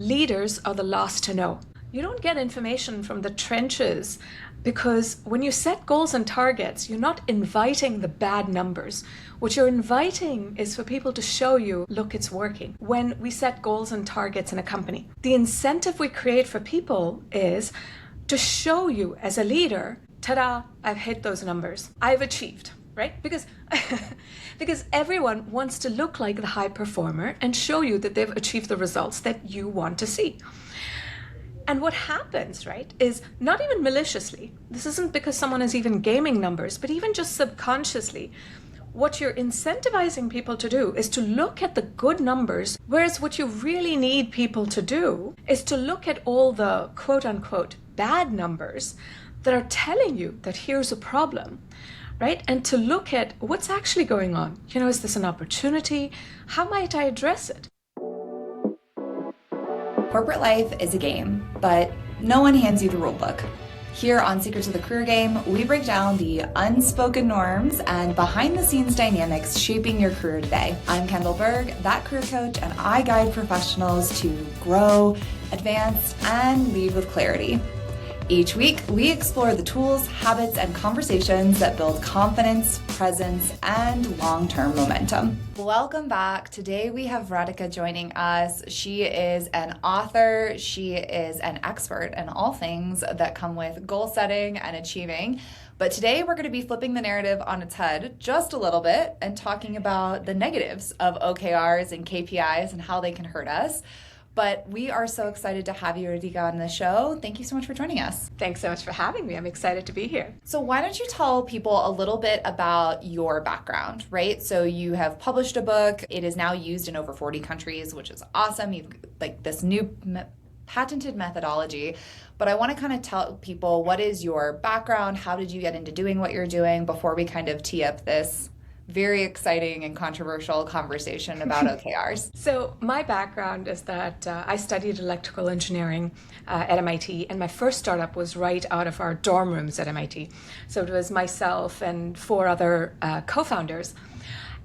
Leaders are the last to know. You don't get information from the trenches because when you set goals and targets, you're not inviting the bad numbers. What you're inviting is for people to show you, look, it's working. When we set goals and targets in a company, the incentive we create for people is to show you as a leader, ta-da, I've hit those numbers. I've achieved, right? Because everyone wants to look like the high performer and show you that they've achieved the results that you want to see. And what happens, right, is not even maliciously, this isn't because someone is even gaming numbers, but even just subconsciously, what you're incentivizing people to do is to look at the good numbers, whereas what you really need people to do is to look at all the quote unquote bad numbers that are telling you that here's a problem, right? And to look at what's actually going on. Is this an opportunity? How might I address it? Corporate life is a game, but no one hands you the rule book. Here on Secrets of the Career Game, we break down the unspoken norms and behind-the-scenes dynamics shaping your career today. I'm Kendall Berg, that career coach, and I guide professionals to grow, advance, and lead with clarity. Each week, we explore the tools, habits, and conversations that build confidence, presence, and long-term momentum. Welcome back. Today we have Radhika joining us. She is an author. She is an expert in all things that come with goal setting and achieving. But today we're going to be flipping the narrative on its head just a little bit and talking about the negatives of OKRs and KPIs and how they can hurt us. But we are so excited to have you, Radhika, on the show. Thank you so much for joining us. Thanks so much for having me. I'm excited to be here. So why don't you tell people a little bit about your background, right? So you have published a book. It is now used in over 40 countries, which is awesome. You've like this new patented methodology. But I want to kind of tell people, what is your background? How did you get into doing what you're doing before we kind of tee up this very exciting and controversial conversation about OKRs. So my background is that I studied electrical engineering at MIT, and my first startup was right out of our dorm rooms at MIT. So it was myself and 4 other co-founders.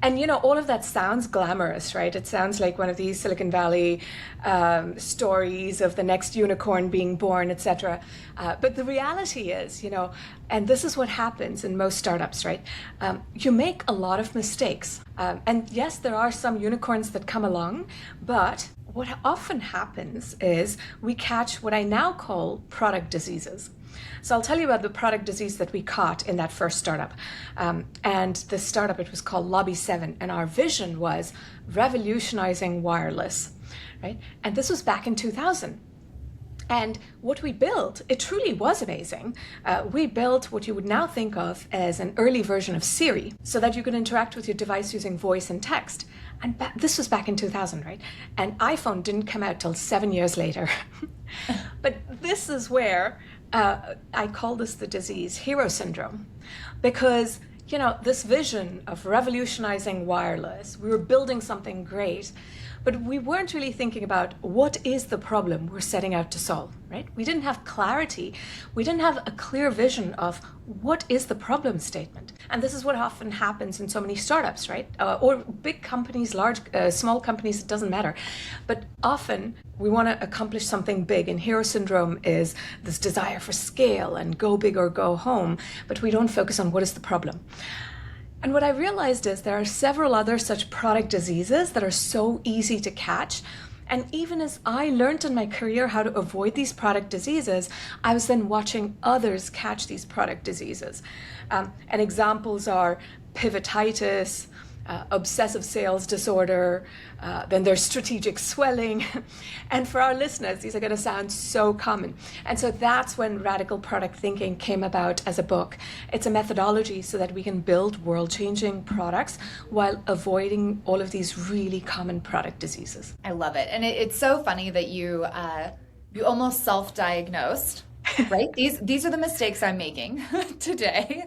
And all of that sounds glamorous, right? It sounds like one of these Silicon Valley stories of the next unicorn being born, etc. But the reality is, and this is what happens in most startups, right? You make a lot of mistakes. And yes, there are some unicorns that come along, but what often happens is we catch what I now call product diseases. So I'll tell you about the product disease that we caught in that first startup. And the startup, it was called Lobby 7. And our vision was revolutionizing wireless, right? And this was back in 2000. And what we built, it truly was amazing. We built what you would now think of as an early version of Siri, so that you could interact with your device using voice and text. And this was back in 2000, right? And iPhone didn't come out till 7 years later. But this is where I call this the disease, hero syndrome, because this vision of revolutionizing wireless, we were building something great, but we weren't really thinking about what is the problem we're setting out to solve, right? We didn't have clarity. We didn't have a clear vision of what is the problem statement. And this is what often happens in so many startups, right? Or big companies, small companies, it doesn't matter. But often we want to accomplish something big, and hero syndrome is this desire for scale and go big or go home, but we don't focus on what is the problem. And what I realized is there are several other such product diseases that are so easy to catch. And even as I learned in my career how to avoid these product diseases, I was then watching others catch these product diseases. And examples are pivotitis, obsessive sales disorder, then there's strategic swelling. And for our listeners, these are going to sound so common. And so that's when radical product thinking came about as a book. It's a methodology so that we can build world-changing products while avoiding all of these really common product diseases. I love it. And it's so funny that you almost self-diagnosed, right? These are the mistakes I'm making today.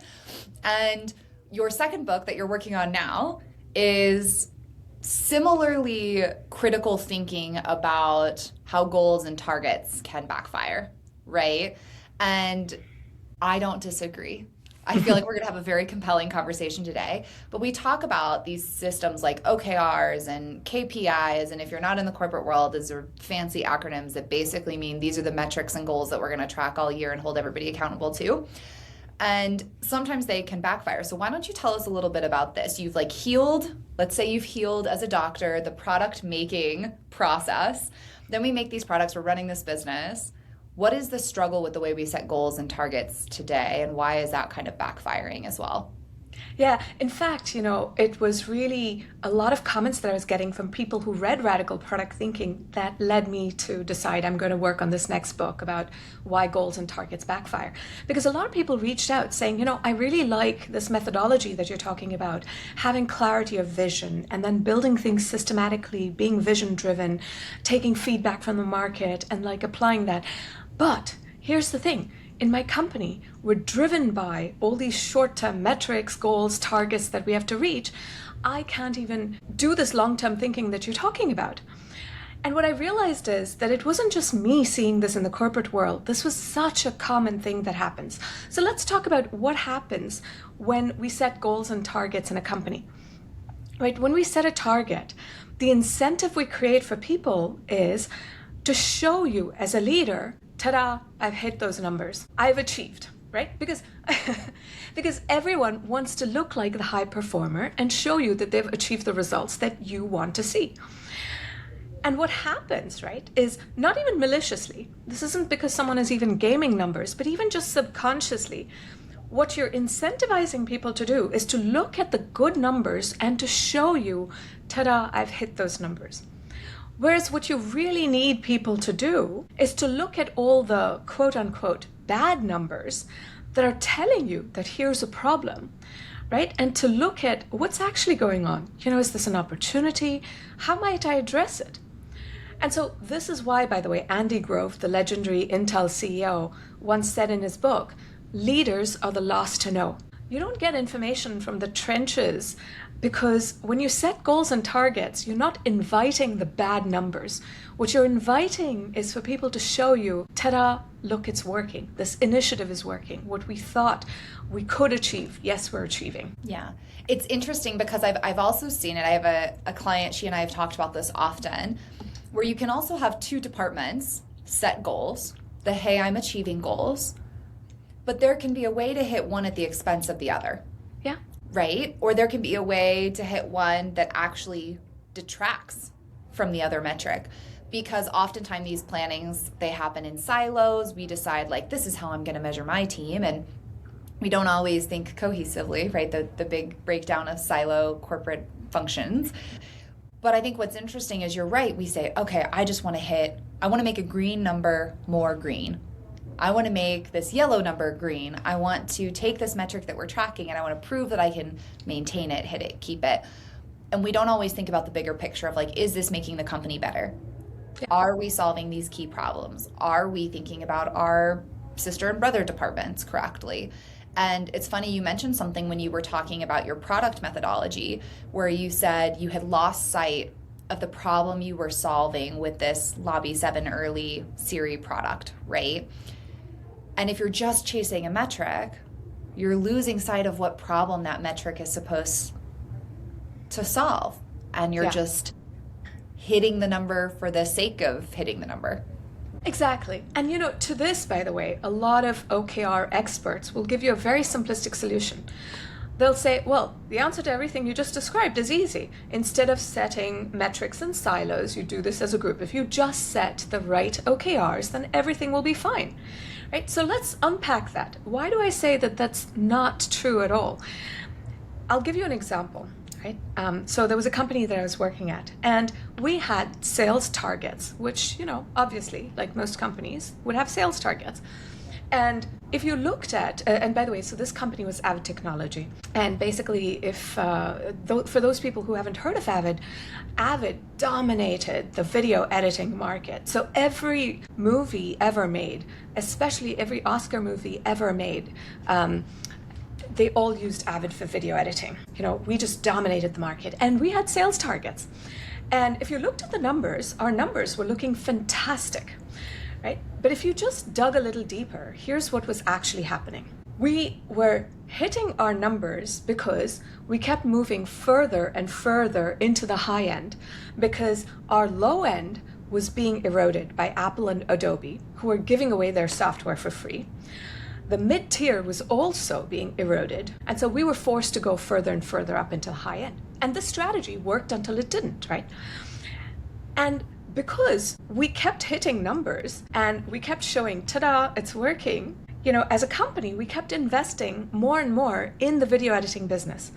And your second book that you're working on now is similarly critical thinking about how goals and targets can backfire, right? And I don't disagree. I feel like we're going to have a very compelling conversation today. But we talk about these systems like OKRs and KPIs. And if you're not in the corporate world, these are fancy acronyms that basically mean these are the metrics and goals that we're going to track all year and hold everybody accountable to. And sometimes they can backfire. So why don't you tell us a little bit about this? You've healed, let's say you've healed as a doctor, the product making process. Then we make these products, we're running this business. What is the struggle with the way we set goals and targets today, and why is that kind of backfiring as well? Yeah, in fact, it was really a lot of comments that I was getting from people who read Radical Product Thinking that led me to decide I'm going to work on this next book about why goals and targets backfire. Because a lot of people reached out saying, I really like this methodology that you're talking about, having clarity of vision and then building things systematically, being vision driven, taking feedback from the market and applying that. But here's the thing. In my company, we're driven by all these short-term metrics, goals, targets that we have to reach. I can't even do this long-term thinking that you're talking about. And what I realized is that it wasn't just me seeing this in the corporate world. This was such a common thing that happens. So let's talk about what happens when we set goals and targets in a company. Right? When we set a target, the incentive we create for people is to show you as a leader, ta-da, I've hit those numbers. I've achieved, right? Because everyone wants to look like the high performer and show you that they've achieved the results that you want to see. And what happens, right, is not even maliciously, this isn't because someone is even gaming numbers, but even just subconsciously, what you're incentivizing people to do is to look at the good numbers and to show you, ta-da, I've hit those numbers. Whereas what you really need people to do is to look at all the quote-unquote bad numbers that are telling you that here's a problem, right? And to look at what's actually going on. Is this an opportunity? How might I address it? And so this is why, by the way, Andy Grove, the legendary Intel CEO, once said in his book, leaders are the last to know. You don't get information from the trenches because when you set goals and targets, you're not inviting the bad numbers. What you're inviting is for people to show you, ta-da, look, it's working. This initiative is working. What we thought we could achieve, yes, we're achieving. Yeah. It's interesting because I've also seen it. I have a client, she and I have talked about this often, where you can also have two departments set goals, the hey, I'm achieving goals, but there can be a way to hit one at the expense of the other. Yeah. Right? Or there can be a way to hit one that actually detracts from the other metric. Because oftentimes these plannings, they happen in silos. We decide this is how I'm going to measure my team. And we don't always think cohesively, right? The big breakdown of silo corporate functions. But I think what's interesting is you're right. We say, okay, I want to make a green number more green. I want to make this yellow number green. I want to take this metric that we're tracking and I want to prove that I can maintain it, hit it, keep it. And we don't always think about the bigger picture of is this making the company better? Yeah. Are we solving these key problems? Are we thinking about our sister and brother departments correctly? And it's funny, you mentioned something when you were talking about your product methodology where you said you had lost sight of the problem you were solving with this Lobby 7 early Siri product, right? And if you're just chasing a metric, you're losing sight of what problem that metric is supposed to solve. And you're just hitting the number for the sake of hitting the number. Exactly. And to this, by the way, a lot of OKR experts will give you a very simplistic solution. They'll say, well, the answer to everything you just described is easy. Instead of setting metrics in silos, you do this as a group. If you just set the right OKRs, then everything will be fine. Right? So let's unpack that. Why do I say that that's not true at all? I'll give you an example. Right? So there was a company that I was working at, and we had sales targets, which, obviously, like most companies, would have sales targets. And if you looked at, and by the way, so this company was Avid Technology. And basically, for those people who haven't heard of Avid, Avid dominated the video editing market. So every movie ever made, especially every Oscar movie ever made, they all used Avid for video editing. We just dominated the market, and we had sales targets. And if you looked at the numbers, our numbers were looking fantastic. Right? But if you just dug a little deeper, here's what was actually happening. We were hitting our numbers because we kept moving further and further into the high end, because our low end was being eroded by Apple and Adobe, who were giving away their software for free. The mid-tier was also being eroded, and so we were forced to go further and further up into the high end. And this strategy worked until it didn't, right? And because we kept hitting numbers and we kept showing, ta-da, it's working, as a company, we kept investing more and more in the video editing business.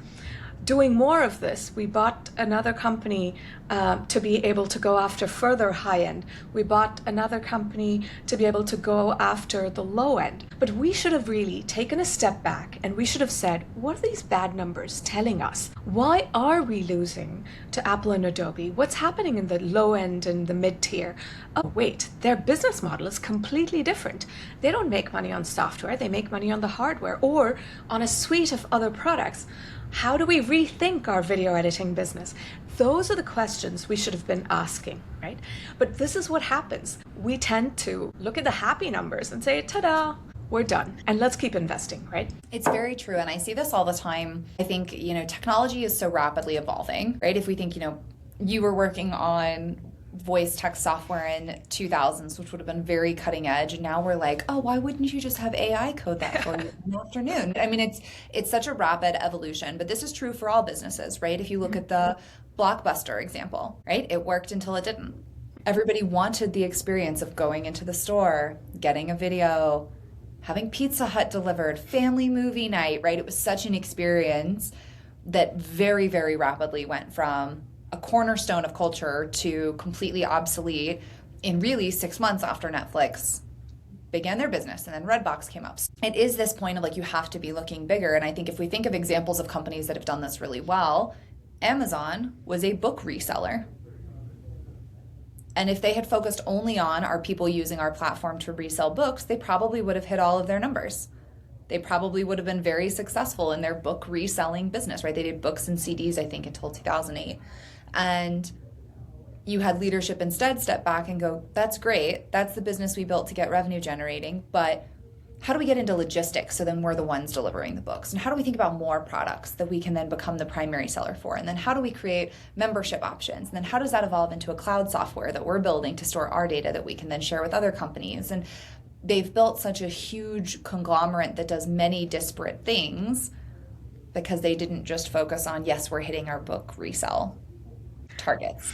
Doing more of this, we bought another company to be able to go after further high end. We bought another company to be able to go after the low end. But we should have really taken a step back and we should have said, what are these bad numbers telling us? Why are we losing to Apple and Adobe? What's happening in the low end and the mid tier? Oh, wait, their business model is completely different. They don't make money on software, they make money on the hardware or on a suite of other products. How do we rethink our video editing business? Those are the questions we should have been asking, right? But this is what happens. We tend to look at the happy numbers and say, ta-da, we're done, and let's keep investing, right? It's very true, and I see this all the time. I think, technology is so rapidly evolving, right? If we think, you were working on voice text software in 2000s, which would have been very cutting edge, and now we're like, oh, why wouldn't you just have AI code that for you in the afternoon? I mean, it's such a rapid evolution, but this is true for all businesses, right? If you look at the Blockbuster example, right? It worked until it didn't. Everybody wanted the experience of going into the store, getting a video, having Pizza Hut delivered, family movie night, right? It was such an experience that very, very rapidly went from a cornerstone of culture to completely obsolete in really 6 months after Netflix began their business and then Redbox came up. It is this point of you have to be looking bigger. And I think if we think of examples of companies that have done this really well, Amazon was a book reseller. And if they had focused only on our people using our platform to resell books, they probably would have hit all of their numbers. They probably would have been very successful in their book reselling business, right? They did books and CDs, I think, until 2008. And you had leadership instead step back and go, that's great. That's the business we built to get revenue generating. But how do we get into logistics so then we're the ones delivering the books? And how do we think about more products that we can then become the primary seller for? And then how do we create membership options? And then how does that evolve into a cloud software that we're building to store our data that we can then share with other companies? And they've built such a huge conglomerate that does many disparate things because they didn't just focus on, yes, we're hitting our book resell targets.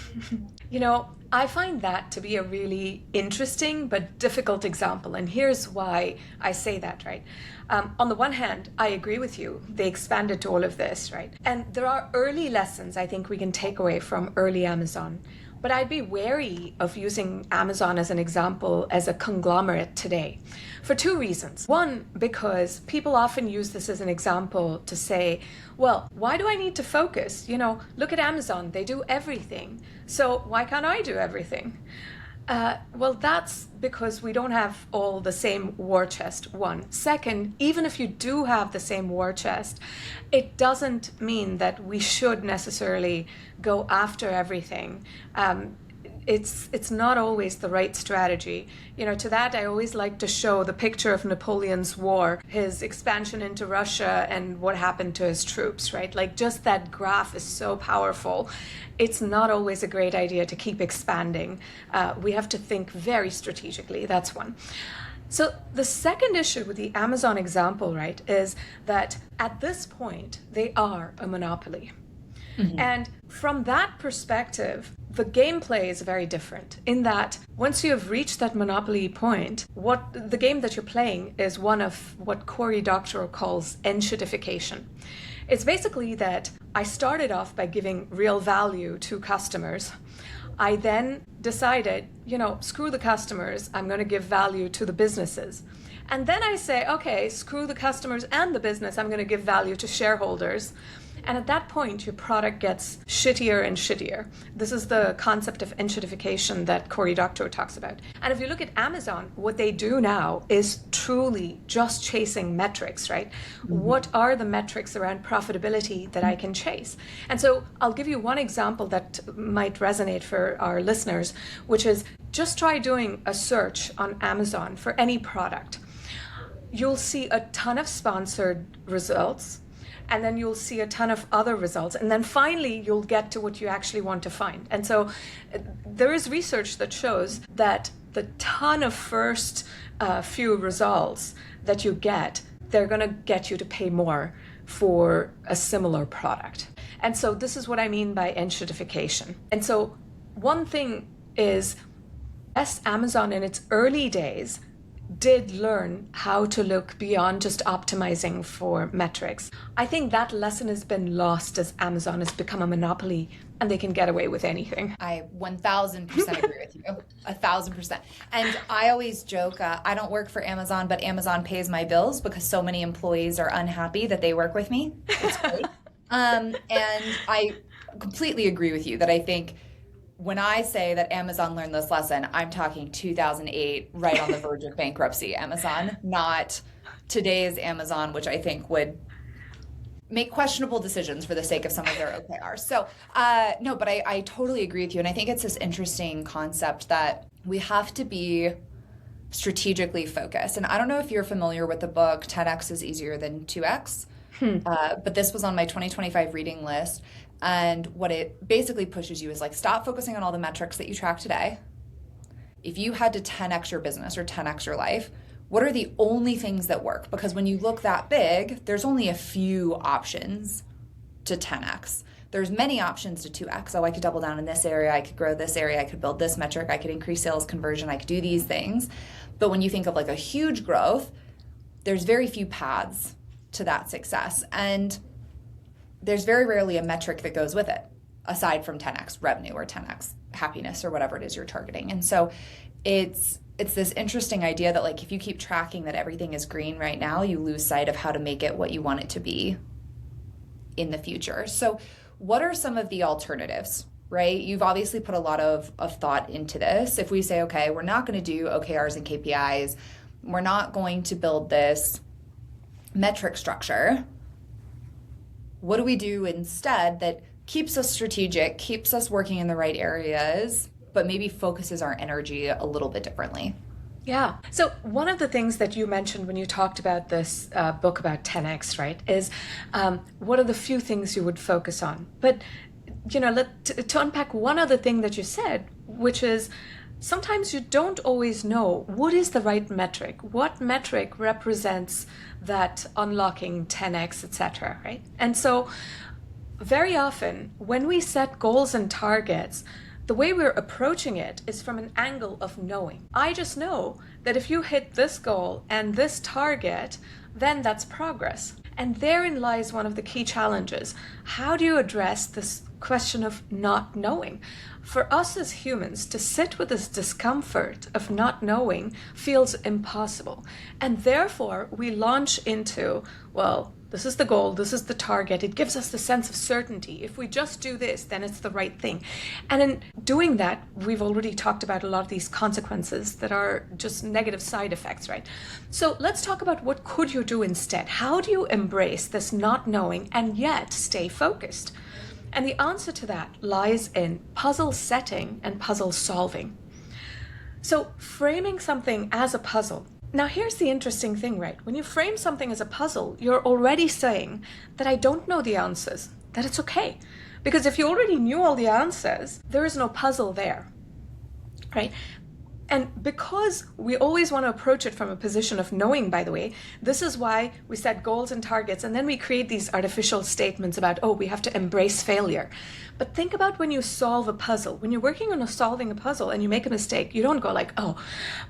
I find that to be a really interesting but difficult example. And here's why I say that, right? On the one hand, I agree with you. They expanded to all of this, right? And there are early lessons I think we can take away from early Amazon. But I'd be wary of using Amazon as an example as a conglomerate today for two reasons. One, because people often use this as an example to say, well, why do I need to focus? Look at Amazon, they do everything. So why can't I do everything? Well, that's because we don't have all the same war chest, one. Second, even if you do have the same war chest, it doesn't mean that we should necessarily go after everything. It's not always the right strategy. To that, I always like to show the picture of Napoleon's war, his expansion into Russia and what happened to his troops, right? Just that graph is so powerful. It's not always a great idea to keep expanding. We have to think very strategically. That's one. So the second issue with the Amazon example, right, is that at this point, they are a monopoly. Mm-hmm. And from that perspective, the gameplay is very different in that once you have reached that monopoly point, what the game that you're playing is one of what Cory Doctorow calls enshittification. It's basically that I started off by giving real value to customers. I then decided, screw the customers, I'm going to give value to the businesses. And then I say, okay, screw the customers and the business, I'm going to give value to shareholders. And at that point, your product gets shittier and shittier. This is the concept of enshittification that Cory Doctorow talks about. And if you look at Amazon, what they do now is truly just chasing metrics, right? Mm-hmm. What are the metrics around profitability that I can chase? And so I'll give you one example that might resonate for our listeners, which is just try doing a search on Amazon for any product. you'll see a ton of sponsored results, and then you'll see a ton of other results, and then finally you'll get to what you actually want to find. And so there is research that shows that the ton of first few results that you get, they're going to get you to pay more for a similar product. And so this is what I mean by enshittification. And so one thing is, yes, Amazon in its early days did learn how to look beyond just optimizing for metrics. I think that lesson has been lost as Amazon has become a monopoly and they can get away with anything. I 1000% agree with you. 1000%. And I always joke, I don't work for Amazon, but Amazon pays my bills because so many employees are unhappy that they work with me. It's great. And I completely agree with you that I think when I say that Amazon learned this lesson, I'm talking 2008, right on the verge of bankruptcy Amazon, not today's Amazon, which I think would make questionable decisions for the sake of some of their OKRs. So no, but I totally agree with you. And I think it's this interesting concept that we have to be strategically focused. And I don't know if you're familiar with the book 10X is Easier Than 2X, but this was on my 2025 reading list. And what it basically pushes you is like, stop focusing on all the metrics that you track today. If you had to 10X your business or 10X your life, what are the only things that work? Because when you look that big, there's only a few options to 10X. There's many options to 2X. Oh, I could double down in this area. I could grow this area. I could build this metric. I could increase sales conversion. I could do these things. But when you think of like a huge growth, there's very few paths to that success. And there's very rarely a metric that goes with it, aside from 10X revenue or 10X happiness or whatever it is you're targeting. And so it's this interesting idea that like if you keep tracking that everything is green right now, you lose sight of how to make it what you want it to be in the future. So what are some of the alternatives, right? You've obviously put a lot of thought into this. If we say, okay, we're not going to do OKRs and KPIs, we're not going to build this metric structure, what do we do instead that keeps us strategic, keeps us working in the right areas, but maybe focuses our energy a little bit differently? Yeah. So one of the things that you mentioned when you talked about this book about 10X, right, is what are the few things you would focus on? But, you know, to unpack one other thing that you said, which is sometimes you don't always know what is the right metric, what metric represents that unlocking 10X, etc., right? And so very often when we set goals and targets, the way we're approaching it is from an angle of knowing. I just know that if you hit this goal and this target, then that's progress. And therein lies one of the key challenges. How do you address this question of not knowing? For us as humans, to sit with this discomfort of not knowing feels impossible. And therefore, we launch into, well, this is the goal, this is the target. It gives us the sense of certainty. If we just do this, then it's the right thing. And in doing that, we've already talked about a lot of these consequences that are just negative side effects, right? So let's talk about what could you do instead? How do you embrace this not knowing and yet stay focused? And the answer to that lies in puzzle setting and puzzle solving. So framing something as a puzzle. Now here's the interesting thing, right? When you frame something as a puzzle, you're already saying that I don't know the answers, that it's okay. Because if you already knew all the answers, there is no puzzle there, right? And because we always want to approach it from a position of knowing, by the way, this is why we set goals and targets, and then we create these artificial statements about, oh, we have to embrace failure. But think about when you solve a puzzle. When you're working on solving a puzzle and you make a mistake, you don't go like, oh,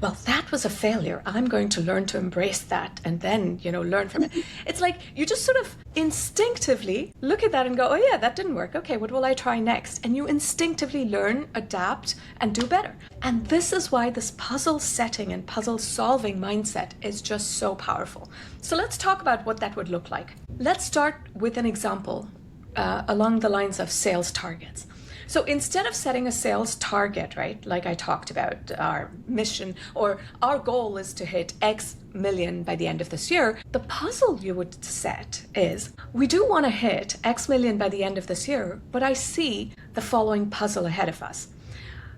well, that was a failure. I'm going to learn to embrace that and then, learn from it. It's like you just sort of instinctively look at that and go, oh yeah, that didn't work. Okay, what will I try next? And you instinctively learn, adapt, and do better. And this is why this puzzle setting and puzzle solving mindset is just so powerful. So let's talk about what that would look like. Let's start with an example along the lines of sales targets. So instead of setting a sales target, right, like I talked about, our mission or our goal is to hit X million by the end of this year, the puzzle you would set is, we do want to hit X million by the end of this year, but I see the following puzzle ahead of us.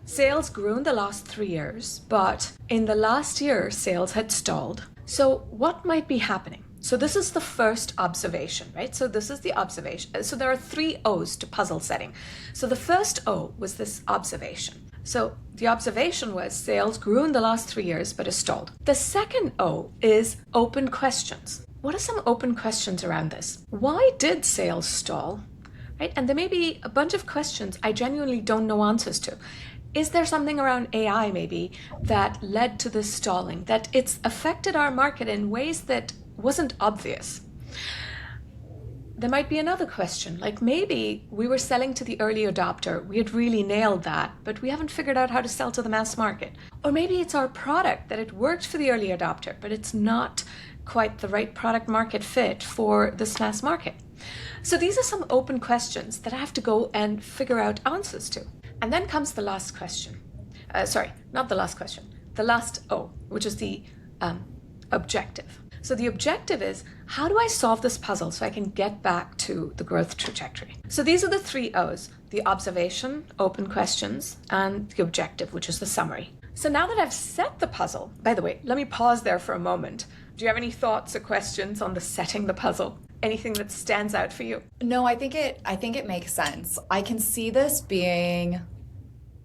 Sales grew in the last 3 years, but in the last year, sales had stalled. So what might be happening? So this is the first observation, right? So this is the observation. So there are 3 O's to puzzle setting. So the first O was this observation. So the observation was sales grew in the last 3 years, but is stalled. The second O is open questions. What are some open questions around this? Why did sales stall? Right? And there may be a bunch of questions I genuinely don't know answers to. Is there something around AI maybe that led to this stalling, that it's affected our market in ways that wasn't obvious? There might be another question, like maybe we were selling to the early adopter, we had really nailed that, but we haven't figured out how to sell to the mass market. Or maybe it's our product, that it worked for the early adopter, but it's not quite the right product market fit for this mass market. So these are some open questions that I have to go and figure out answers to. And then comes the last question. Not the last question. The last O, which is the objective. So the objective is, how do I solve this puzzle so I can get back to the growth trajectory? So these are the 3 O's: the observation, open questions, and the objective, which is the summary. So now that I've set the puzzle, by the way, let me pause there for a moment. Do you have any thoughts or questions on the setting the puzzle? Anything that stands out for you? No, I think it makes sense. I can see this being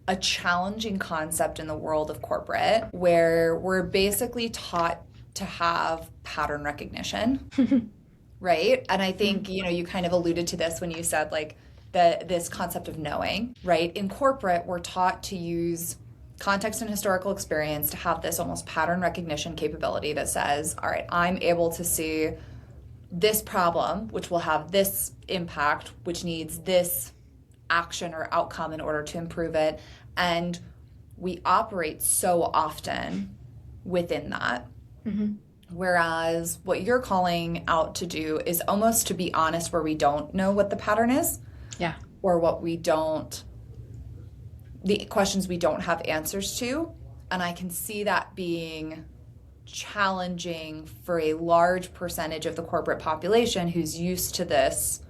a challenging concept in the world of corporate, where we're basically taught to have pattern recognition, right? And I think, you kind of alluded to this when you said like this concept of knowing, right? In corporate, we're taught to use context and historical experience to have this almost pattern recognition capability that says, all right, I'm able to see this problem, which will have this impact, which needs this action or outcome in order to improve it. And we operate so often within that. Mm-hmm. Whereas what you're calling out to do is almost to be honest, where we don't know what the pattern is. Yeah. Or the questions we don't have answers to. And I can see that being challenging for a large percentage of the corporate population who's used to this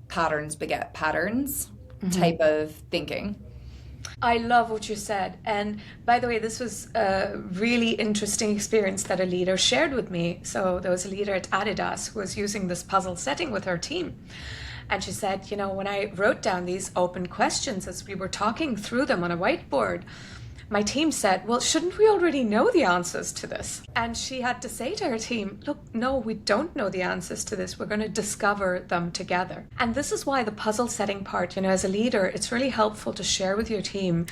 patterns beget patterns type of thinking. I love what you said. And by the way, this was a really interesting experience that a leader shared with me. So there was a leader at Adidas who was using this puzzle setting with her team. And she said, when I wrote down these open questions as we were talking through them on a whiteboard, my team said, well, shouldn't we already know the answers to this? And she had to say to her team, look, no, we don't know the answers to this. We're going to discover them together. And this is why the puzzle setting part, as a leader, it's really helpful to share with your team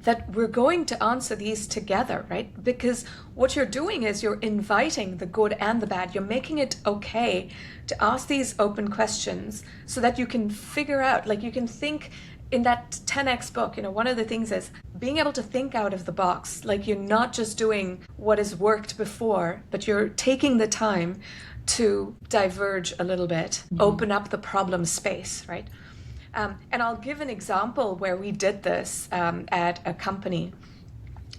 that we're going to answer these together, right? Because what you're doing is you're inviting the good and the bad. You're making it okay to ask these open questions so that you can figure out, like you can think. In that 10X book, one of the things is being able to think out of the box. Like you're not just doing what has worked before, but you're taking the time to diverge a little bit, open up the problem space, right? And I'll give an example where we did this at a company.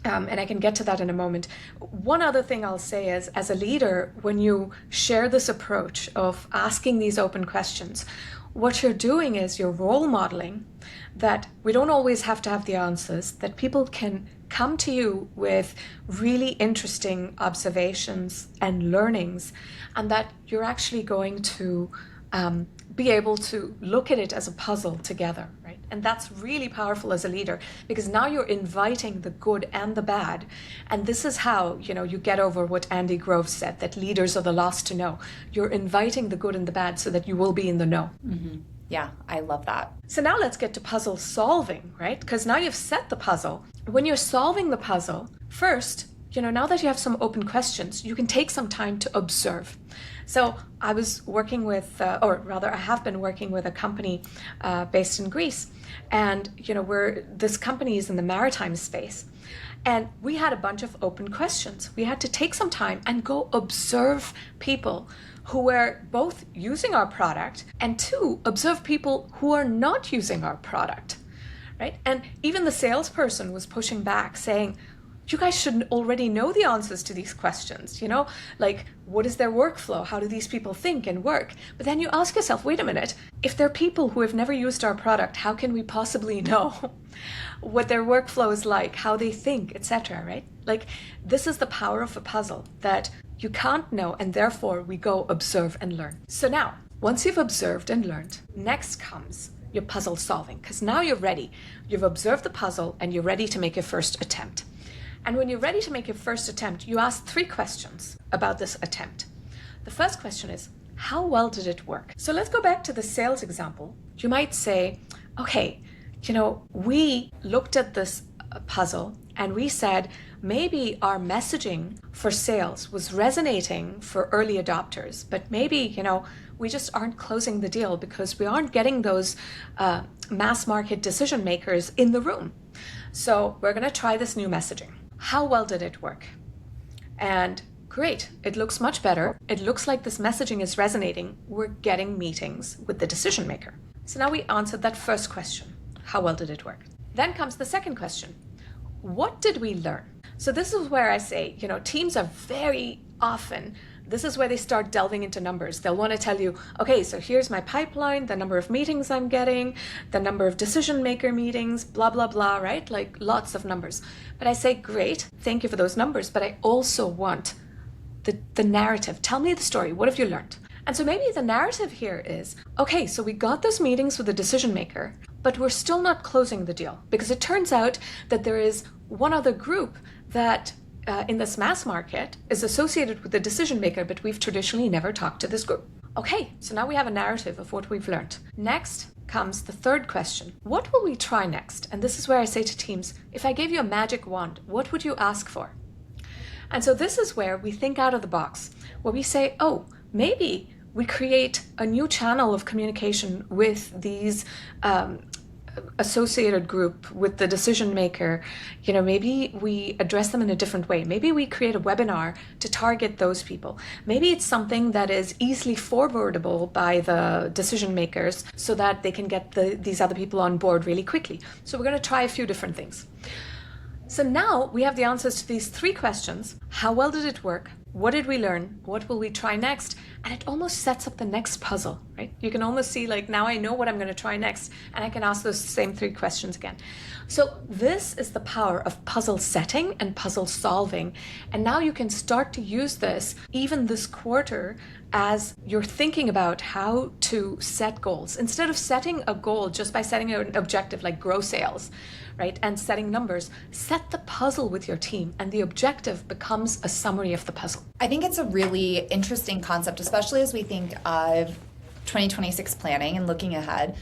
And I can get to that in a moment. One other thing I'll say is, as a leader, when you share this approach of asking these open questions, what you're doing is you're role modeling that we don't always have to have the answers, that people can come to you with really interesting observations and learnings, and that you're actually going to be able to look at it as a puzzle together, right? And that's really powerful as a leader, because now you're inviting the good and the bad. And this is how, you get over what Andy Grove said, that leaders are the last to know. You're inviting the good and the bad so that you will be in the know. Mm-hmm. Yeah, I love that. So now let's get to puzzle solving, right? Because now you've set the puzzle. When you're solving the puzzle, first, now that you have some open questions, you can take some time to observe. So I was working with, I have been working with a company based in Greece. And, this company is in the maritime space. And we had a bunch of open questions. We had to take some time and go observe people who were both using our product, and 2, observe people who are not using our product, right? And even the salesperson was pushing back, saying, you guys should already know the answers to these questions, like what is their workflow? How do these people think and work? But then you ask yourself, wait a minute, if they're people who have never used our product, how can we possibly know what their workflow is like, how they think, etc., right? Like, this is the power of a puzzle that you can't know, and therefore we go observe and learn. So now, once you've observed and learned, next comes your puzzle solving, because now you're ready. You've observed the puzzle and you're ready to make your first attempt. And when you're ready to make your first attempt, you ask 3 questions about this attempt. The first question is, how well did it work? So let's go back to the sales example. You might say, okay, we looked at this puzzle and we said maybe our messaging for sales was resonating for early adopters, but maybe, we just aren't closing the deal because we aren't getting those mass market decision makers in the room. So we're going to try this new messaging. How well did it work? And great, it looks much better. It looks like this messaging is resonating. We're getting meetings with the decision maker. So now we answered that first question. How well did it work? Then comes the second question. What did we learn? So this is where I say, teams are very often, this is where they start delving into numbers. They'll want to tell you, okay, so here's my pipeline, the number of meetings I'm getting, the number of decision maker meetings, blah, blah, blah, right? Like lots of numbers. But I say, great, thank you for those numbers, but I also want the narrative. Tell me the story. What have you learned? And so maybe the narrative here is, okay, so we got those meetings with the decision maker, but we're still not closing the deal because it turns out that there is one other group that in this mass market is associated with the decision maker, but we've traditionally never talked to this group. Okay, so now we have a narrative of what we've learned. Next comes the third question. What will we try next? And this is where I say to teams, if I gave you a magic wand, what would you ask for? And so this is where we think out of the box, where we say, oh, maybe we create a new channel of communication with these associated group, with the decision maker. Maybe we address them in a different way. Maybe we create a webinar to target those people. Maybe it's something that is easily forwardable by the decision makers so that they can get these other people on board really quickly. So we're going to try a few different things. So now we have the answers to these 3 questions. How well did it work? What did we learn? What will we try next? And it almost sets up the next puzzle, right? You can almost see, like, now I know what I'm going to try next, and I can ask those same 3 questions again. So this is the power of puzzle setting and puzzle solving. And now you can start to use this even this quarter as you're thinking about how to set goals. Instead of setting a goal just by setting an objective like grow sales, right, and setting numbers, set the puzzle with your team, and the objective becomes a summary of the puzzle. I think it's a really interesting concept, especially as we think of 2026 planning and looking ahead,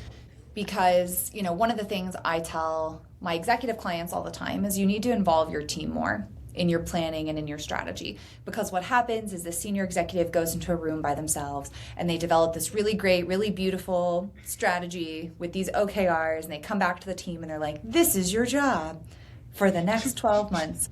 because, one of the things I tell my executive clients all the time is you need to involve your team more in your planning and in your strategy, because what happens is the senior executive goes into a room by themselves and they develop this really great, really beautiful strategy with these OKRs, and they come back to the team and they're like, this is your job for the next 12 months.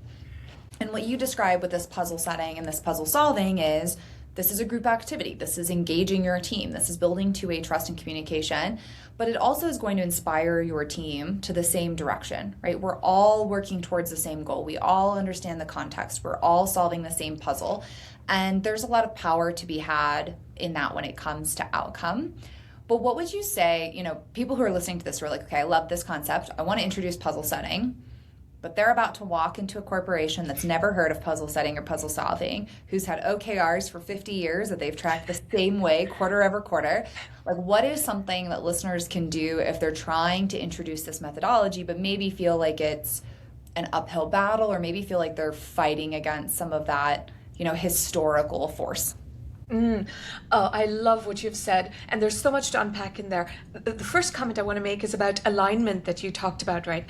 And what you describe with this puzzle setting and this puzzle solving is, this is a group activity. This is engaging your team. This is building two-way trust and communication. But it also is going to inspire your team to the same direction, right? We're all working towards the same goal. We all understand the context. We're all solving the same puzzle. And there's a lot of power to be had in that when it comes to outcome. But what would you say, people who are listening to this are like, okay, I love this concept. I want to introduce puzzle setting. But they're about to walk into a corporation that's never heard of puzzle setting or puzzle solving, who's had OKRs for 50 years that they've tracked the same way quarter over quarter. Like, what is something that listeners can do if they're trying to introduce this methodology, but maybe feel like it's an uphill battle, or maybe feel like they're fighting against some of that, historical force? Oh, I love what you've said, and there's so much to unpack in there. The first comment I want to make is about alignment that you talked about, right?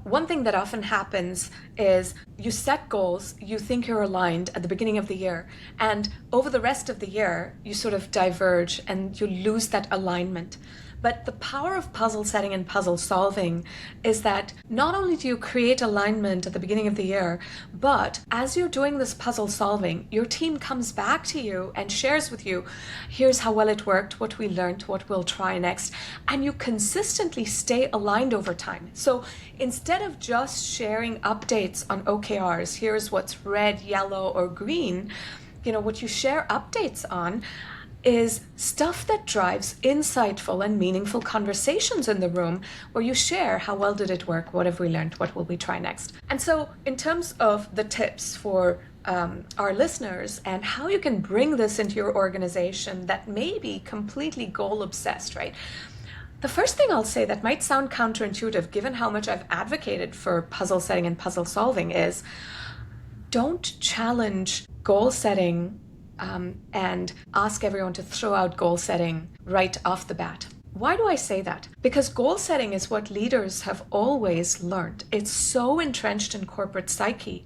One thing that often happens is you set goals, you think you're aligned at the beginning of the year, and over the rest of the year, you sort of diverge and you lose that alignment. But the power of puzzle setting and puzzle solving is that not only do you create alignment at the beginning of the year, but as you're doing this puzzle solving, your team comes back to you and shares with you, here's how well it worked, what we learned, what we'll try next, and you consistently stay aligned over time. So instead of just sharing updates on OKRs, here's what's red, yellow, or green, what you share updates on is stuff that drives insightful and meaningful conversations in the room where you share how well did it work, what have we learned, what will we try next. And so in terms of the tips for our listeners and how you can bring this into your organization that may be completely goal obsessed, right? The first thing I'll say that might sound counterintuitive given how much I've advocated for puzzle setting and puzzle solving is don't challenge goal setting and ask everyone to throw out goal setting right off the bat. Why do I say that? Because goal setting is what leaders have always learned. It's so entrenched in corporate psyche.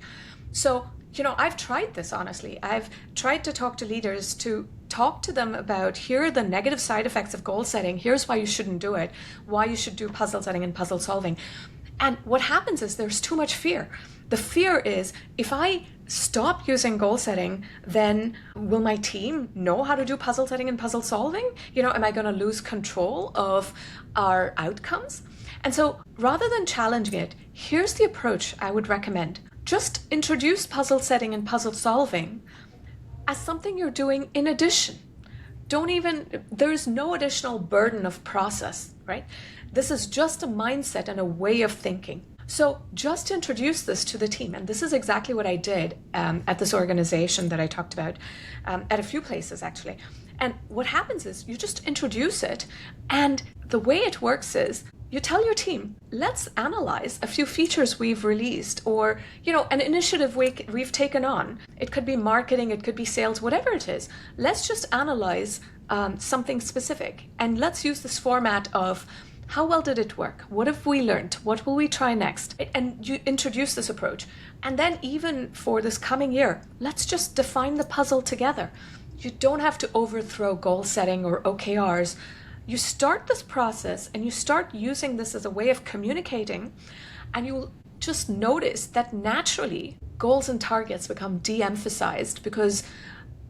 So, I've tried this, honestly. I've tried to talk to leaders to talk to them about here are the negative side effects of goal setting. Here's why you shouldn't do it, why you should do puzzle setting and puzzle solving. And what happens is there's too much fear. The fear is if I stop using goal setting, then will my team know how to do puzzle setting and puzzle solving? Am I going to lose control of our outcomes? And so rather than challenging it, here's the approach I would recommend. Just introduce puzzle setting and puzzle solving as something you're doing in addition. There's no additional burden of process, right? This is just a mindset and a way of thinking. So just introduce this to the team. And this is exactly what I did at this organization that I talked about, at a few places actually. And what happens is you just introduce it. And the way it works is you tell your team, let's analyze a few features we've released or, an initiative we've taken on. It could be marketing, it could be sales, whatever it is. Let's just analyze something specific. And let's use this format of how well did it work? What have we learned? What will we try next? And you introduce this approach. And then even for this coming year, let's just define the puzzle together. You don't have to overthrow goal setting or OKRs. You start this process and you start using this as a way of communicating, and you'll just notice that naturally goals and targets become de-emphasized because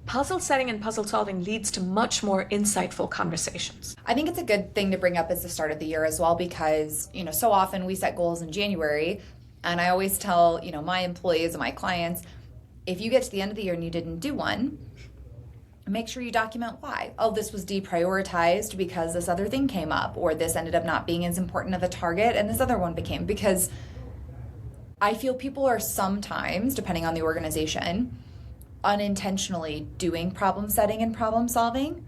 puzzle setting and puzzle solving leads to much more insightful conversations. I think it's a good thing to bring up at the start of the year as well because, so often we set goals in January, and I always tell, my employees and my clients, if you get to the end of the year and you didn't do one, make sure you document why. Oh, this was deprioritized because this other thing came up, or this ended up not being as important of a target and this other one became, because I feel people are sometimes, depending on the organization, unintentionally doing problem setting and problem solving.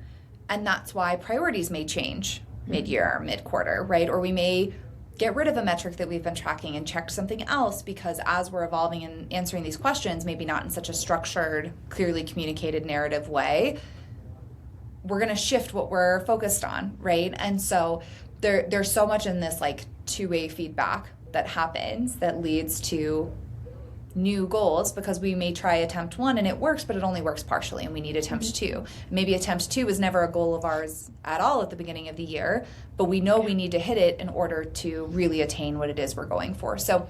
And that's why priorities may change mid-year, mid-quarter, right? Or we may get rid of a metric that we've been tracking and check something else because as we're evolving and answering these questions, maybe not in such a structured, clearly communicated narrative way, we're going to shift what we're focused on, right? And so there's so much in this two-way feedback that happens that leads to new goals because we may try attempt 1 and it works, but it only works partially and we need attempt 2. Maybe attempt 2 was never a goal of ours at all at the beginning of the year, but we know we need to hit it in order to really attain what it is we're going for. So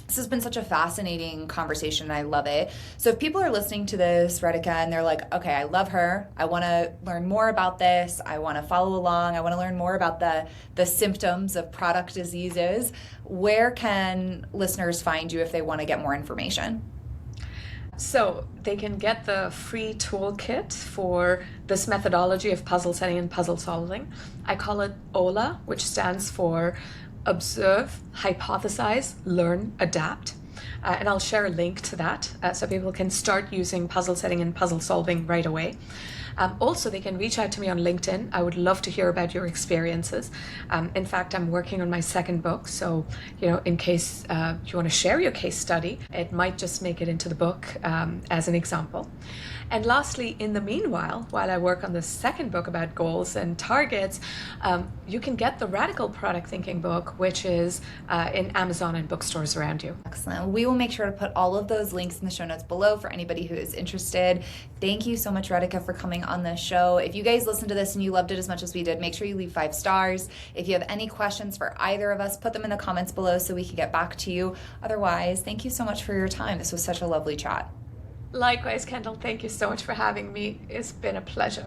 this has been such a fascinating conversation and I love it. So if people are listening to this, Radhika, and they're like, okay, I love her. I want to learn more about this. I want to follow along. I want to learn more about the symptoms of product diseases. Where can listeners find you if they want to get more information? So they can get the free toolkit for this methodology of puzzle setting and puzzle solving. I call it OLA, which stands for Observe, Hypothesize, Learn, Adapt. And I'll share a link to that so people can start using puzzle setting and puzzle solving right away. Also, they can reach out to me on LinkedIn. I would love to hear about your experiences. In fact, I'm working on my second book. So, in case you want to share your case study, it might just make it into the book as an example. And lastly, in the meanwhile, while I work on the second book about goals and targets, you can get the Radical Product Thinking book, which is in Amazon and bookstores around you. Excellent. We will make sure to put all of those links in the show notes below for anybody who is interested. Thank you so much, Radhika, for coming sharing on this show. If you guys listened to this and you loved it as much as we did, make sure you leave 5 stars. If you have any questions for either of us, put them in the comments below so we can get back to you. Otherwise, thank you so much for your time. This was such a lovely chat. Likewise, Kendall, thank you so much for having me. It's been a pleasure.